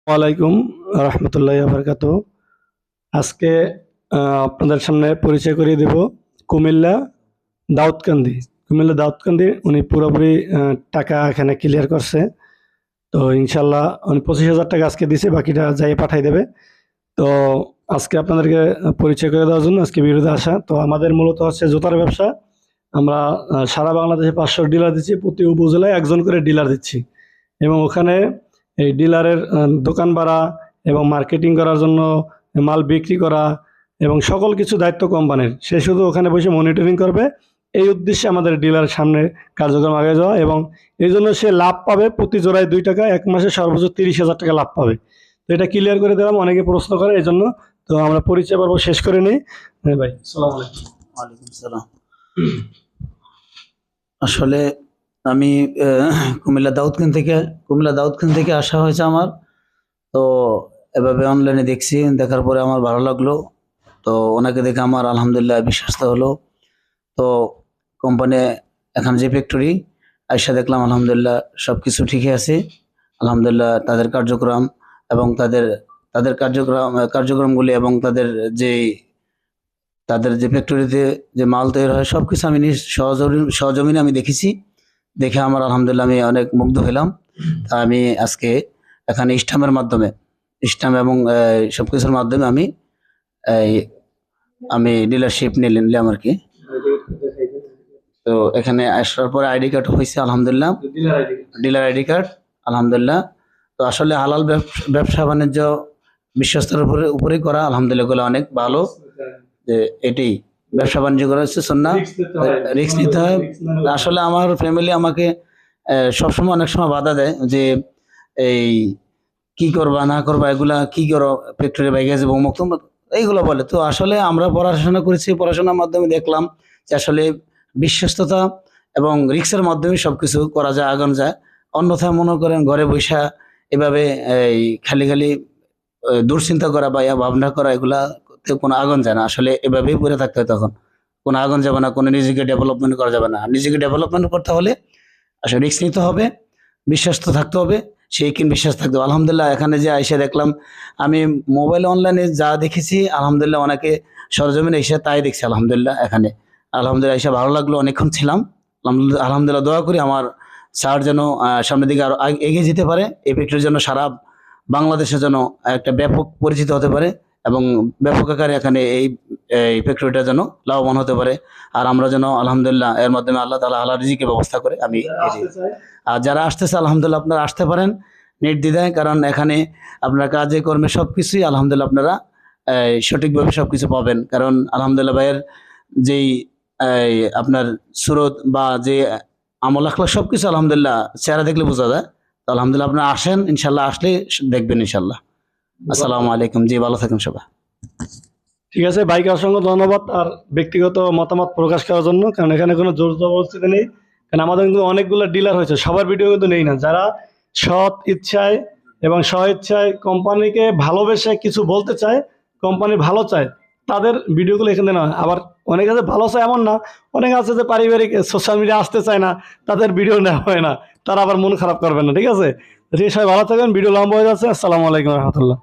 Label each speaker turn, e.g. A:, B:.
A: ওয়ালাইকুম রহমতুল্লাহ বারকাত। আজকে আপনাদের সামনে পরিচয় করিয়ে দেব কুমিল্লা দাউদকান্দি। কুমিল্লা দাউদকান্দি উনি পুরোপুরি টাকা এখানে ক্লিয়ার করছে। তো ইনশাল্লাহ উনি 25,000 টাকা আজকে দিছে, বাকিটা যাই পাঠাই দেবে। তো আজকে আপনাদেরকে পরিচয় করে দেওয়ার জন্য আজকে ভিডিওতে আসা। তো আমাদের মূলত হচ্ছে জুতার ব্যবসা। আমরা সারা বাংলাদেশে 500 ডিলার দিচ্ছি, প্রতি উপজেলায় একজন করে ডিলার দিচ্ছি। এবং ওখানে এই ডিলারের দোকান ভাড়া এবং মার্কেটিং করার জন্য মাল বিক্রি করা এবং সকল কিছু দায়িত্ব কোম্পানির। সে শুধু ওখানে বসে মনিটরিং করবে। এই উদ্দেশ্যে আমাদের ডিলার সামনে কার্যক্রম আগে যাওয়া, এবং এই জন্য সে লাভ পাবে প্রতি জোড়ায় 2 টাকা, এক মাসে সর্বোচ্চ 30,000 টাকা লাভ পাবে। তো এটা ক্লিয়ার করে দিলাম, অনেকে প্রশ্ন করে এই জন্য। তো আমরা পরিচয় পর্ব শেষ করে নিই। হ্যাঁ ভাই, আসসালামু আলাইকুম।
B: ওয়ালাইকুম সালাম। আসলে আমি কুমিল্লা দাউদখান থেকে আসা হয়েছে আমার। তো এভাবে অনলাইনে দেখছি, দেখার পরে আমার ভালো লাগলো। তো ওনাকে দেখে আমার আলহামদুলিল্লাহ বিশ্বাস হলো। তো কোম্পানি এখানে যে ফ্যাক্টরি আইসা দেখলাম আলহামদুলিল্লাহ সব কিছু ঠিকই আছে। আলহামদুলিল্লাহ তাদের কার্যক্রম এবং তাদের কার্যক্রমগুলি এবং তাদের যে ফ্যাক্টরিতে যে মাল তৈরি হয় সব কিছু আমি নিজ সহজমিনে আমি দেখেছি। দেখে আমার আলহামদুলিল্লাহ আমি অনেক মুগ্ধ হলাম। তা আমি আজকে এখানে স্টাম্প এবং সব কিছুর মাধ্যমে আমি ডিলারশিপ নিলাম আর কি। তো এখানে আসার পরে আইডি কার্ড হয়েছে আলহামদুলিল্লাহ, ডিলার আইডি কার্ড আলহামদুলিল্লাহ। তো আসলে হালাল ব্যবসা বাণিজ্য বিশ্বস্তর উপরেই করা আলহামদুলিল্লাহ, গুলো অনেক ভালো। যে এটাই ব্যবসা বাণিজ্য করা হচ্ছে সুন্নাহ, রিস্ক নিতে হয়। আসলে আমার ফ্যামিলি আমাকে সবসময় অনেক সময় বাধা দেয় যে এই কি করবা না করবা, এগুলা কি করো, ফ্যাক্টরি বাইকে যাবো মুক্ত এইগুলো বলে। তো আসলে আমরা পড়াশোনা করেছি, পড়াশোনার মাধ্যমে দেখলাম যে আসলে বিশ্বস্ততা এবং রিক্সের মাধ্যমে সবকিছু করা যায়, আগানো যায়। অন্যথায় মনে করেন ঘরে বৈশা এভাবে এই খালি দুশ্চিন্তা করা বা ভাবনা করা, এগুলা কোনো আগুন যায় না। আসলে এভাবেই পড়ে থাকতে হয়, তখন কোনো আগুন যাবে না, কোনো নিজেকে ডেভেলপমেন্ট করা যাবে না। নিজেকে ডেভেলপমেন্ট করতে হলে আসলে রিস্ক নিতে হবে, বিশ্বাস তো থাকতে হবে, সেই কিন বিশ্বাস থাকতে হবে। আলহামদুলিল্লাহ এখানে যে আইসা দেখলাম, আমি মোবাইল অনলাইনে যা দেখেছি আলহামদুলিল্লাহ অনেকে সরজমিনে এসে তাই দেখছি আলহামদুলিল্লাহ। এখানে আলহামদুলিল্লাহ এসে ভালো লাগলো, অনেকক্ষণ ছিলাম। আলহামদুলিল্লাহ দোয়া করি আমার স্যার যেন সামনের দিকে আরো এগিয়ে যেতে পারে, এই ফ্যাক্টরির জন্য সারা বাংলাদেশের জন্য একটা ব্যাপক পরিচিত হতে পারে এবং ব্যাপক আকারে এখানে এই ফ্যাক্টরিটা যেন লাভবান হতে পারে। আর আমরা যেন আলহামদুলিল্লাহ এর মাধ্যমে আল্লাহ তাআলা হালাল রিজিকের ব্যবস্থা করে। আর যারা আসতেছে আলহামদুলিল্লাহ আপনারা আসতে পারেন নির্দ্বিধায়, কারণ এখানে আপনার কাজে কর্মে সবকিছুই আলহামদুলিল্লাহ আপনারা সঠিকভাবে সবকিছু পাবেন। কারণ আলহামদুলিল্লাহ ভাইয়ের যেই আপনার সুরত বা যে আমল আখলাক সবকিছু আলহামদুলিল্লাহ চেহারা দেখলে বোঝা যায়। তো আলহামদুলিল্লাহ আপনারা আসেন, ইনশাল্লাহ আসলে দেখবেন ইনশাল্লাহ। আসসালামু আলাইকুম। জি, ভালো থাকেন সবাই।
A: ঠিক আছে ভাইকে অসংখ্য ধন্যবাদ আর ব্যক্তিগত মতামত প্রকাশ করার জন্য, কারণ এখানে কোনো জোর জবরদস্তি নেই। কারণ আমাদের কিন্তু অনেকগুলো ডিলার হয়েছে, সবার ভিডিও কিন্তু নেই না। যারা সৎ ইচ্ছায় এবং স্ব ইচ্ছায় কোম্পানিকে ভালোবেসে কিছু বলতে চায়, কোম্পানি ভালো চায়, তাদের ভিডিওগুলো এখানে না। আবার অনেক আছে ভালো চায় এমন না, অনেক আছে যে পারিবারিক সোশ্যাল মিডিয়া আসতে চায় না, তাদের ভিডিও নেওয়া হয় না, তারা আবার মন খারাপ করবে না। ঠিক আছে, ঠিক, সবাই ভালো থাকবেন। ভিডিও লম্বা হয়ে যাচ্ছে। আসসালামু আলাইকুম রহমতুল্লাহ।